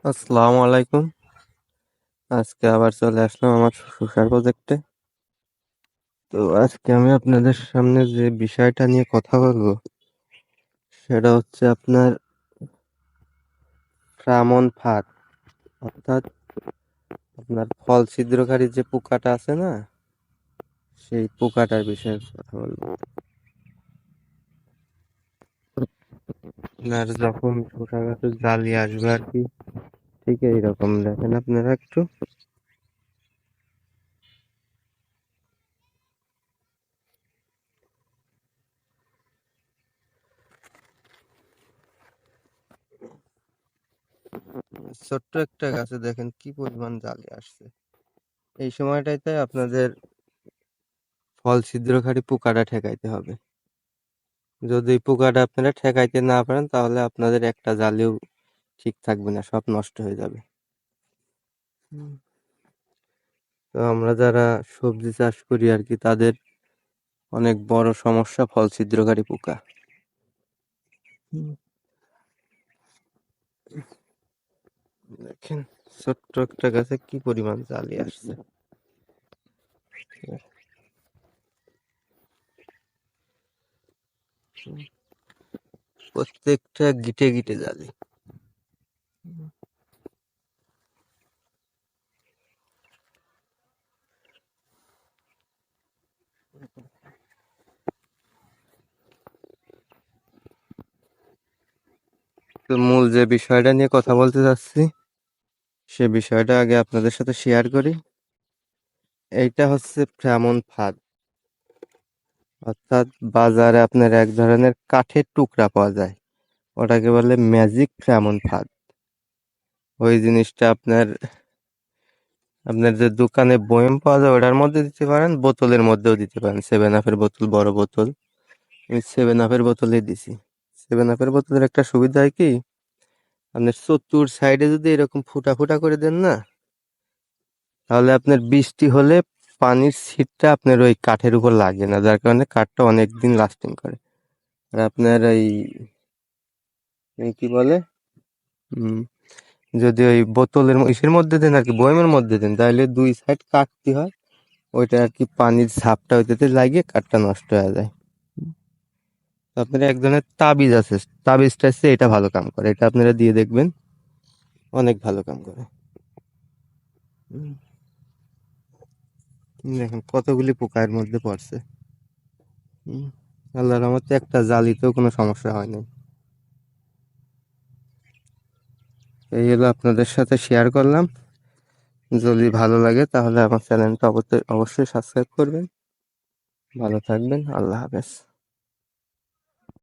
আসসালামু আলাইকুম। আজকে আবার চলে আসলাম আমার শসার প্রজেক্টে। তো আজকে আমি আপনাদের সামনে যে বিষয়টা নিয়ে কথা বলবো সেটা হচ্ছে আপনার ফ্রামন ফাঁদ, অর্থাৎ আপনার ফল ছিদ্রকারী যে পোকাটা আছে না, সেই পোকাটার বিষয়ে কথা বলবো। আপনার যখন শসা গাছে জালি আসবে আর কি, ঠিক এইরকম দেখেন আপনারা একটু ছোট্ট একটা গাছে দেখেন কি পরিমাণ জালি আসছে। এই সময়টাতে আপনাদের ফল ছিদ্রকারী পোকাটা ঠেকাইতে হবে। যদি এই পোকাটা আপনারা ঠেকাইতে না পারেন তাহলে আপনাদের একটা জালেও ঠিক থাকবে না, সব নষ্ট হয়ে যাবে। হুম। তো আমরা যারা সবজি চাষ করি আর কি, তাদের অনেক বড় সমস্যা ফল ছিদ্রকারী পোকা। হুম। দেখেন ছোট্ট একটা গাছে কি পরিমাণ জালি আসছে। প্রত্যেকটা গিটে গিটে জালি। তো মূল যে বিষয়টা নিয়ে কথা বলতে চাচ্ছি, সে বিষয়টা আগে আপনাদের সাথে শেয়ার করি। এইটা হচ্ছে ফ্রামন ফাঁদ, অর্থাৎ বাজারে আপনার এক ধরনের কাঠের টুকরা পাওয়া যায়, ওটাকে বলে ম্যাজিক ফ্রামন ফাঁদ। ওই জিনিসটা আপনার আপনার যে দোকানে বয়ম পাওয়া যায় ওটার মধ্যে দিতে পারেন, বোতলের মধ্যেও দিতে পারেন। সেভেন আপের বোতল, বড় বোতল, আমি সেভেন আপের বোতলে দিছি। সেভেন আপের বোতলের একটা সুবিধা হয় কি, আপনার চতুর সাইডে যদি এরকম ফুটা ফুটা করে দেন না, তাহলে আপনার বৃষ্টি হলে পানির ছিটটা আপনার ওই কাঠের উপর লাগে না, যার কারণে কাঠটা অনেক দিন লাস্টিং করে। আর আপনার এই কি বলে, উম যদি ওই বোতলের ইসের মধ্যে দেন আর কি, বয়মের মধ্যে দেন, তাহলে দুই সাইড কাটতে হয়। ওইটা আর কি পানির ঝাপটা ওইটাতে লাগিয়ে কাঠটা নষ্ট হয়ে যায়। তো আপনার এক ধরনের তাবিজ আছে, তাবিজটা হচ্ছে এটা ভালো কাম করে, এটা আপনারা দিয়ে দেখবেন, অনেক ভালো কাম করে। হুম, দেখেন কতগুলি পোকা এর মধ্যে পড়ছে। হুম, আল্লাহর রহমতে একটা জালিতেও কোনো সমস্যা হয় নাই। এই হলো আপনাদের সাথে শেয়ার করলাম। যদি ভালো লাগে তাহলে আমার চ্যানেলটা অবশ্যই অবশ্যই সাবস্ক্রাইব করবেন। ভালো থাকবেন, আল্লাহ হাফেজ।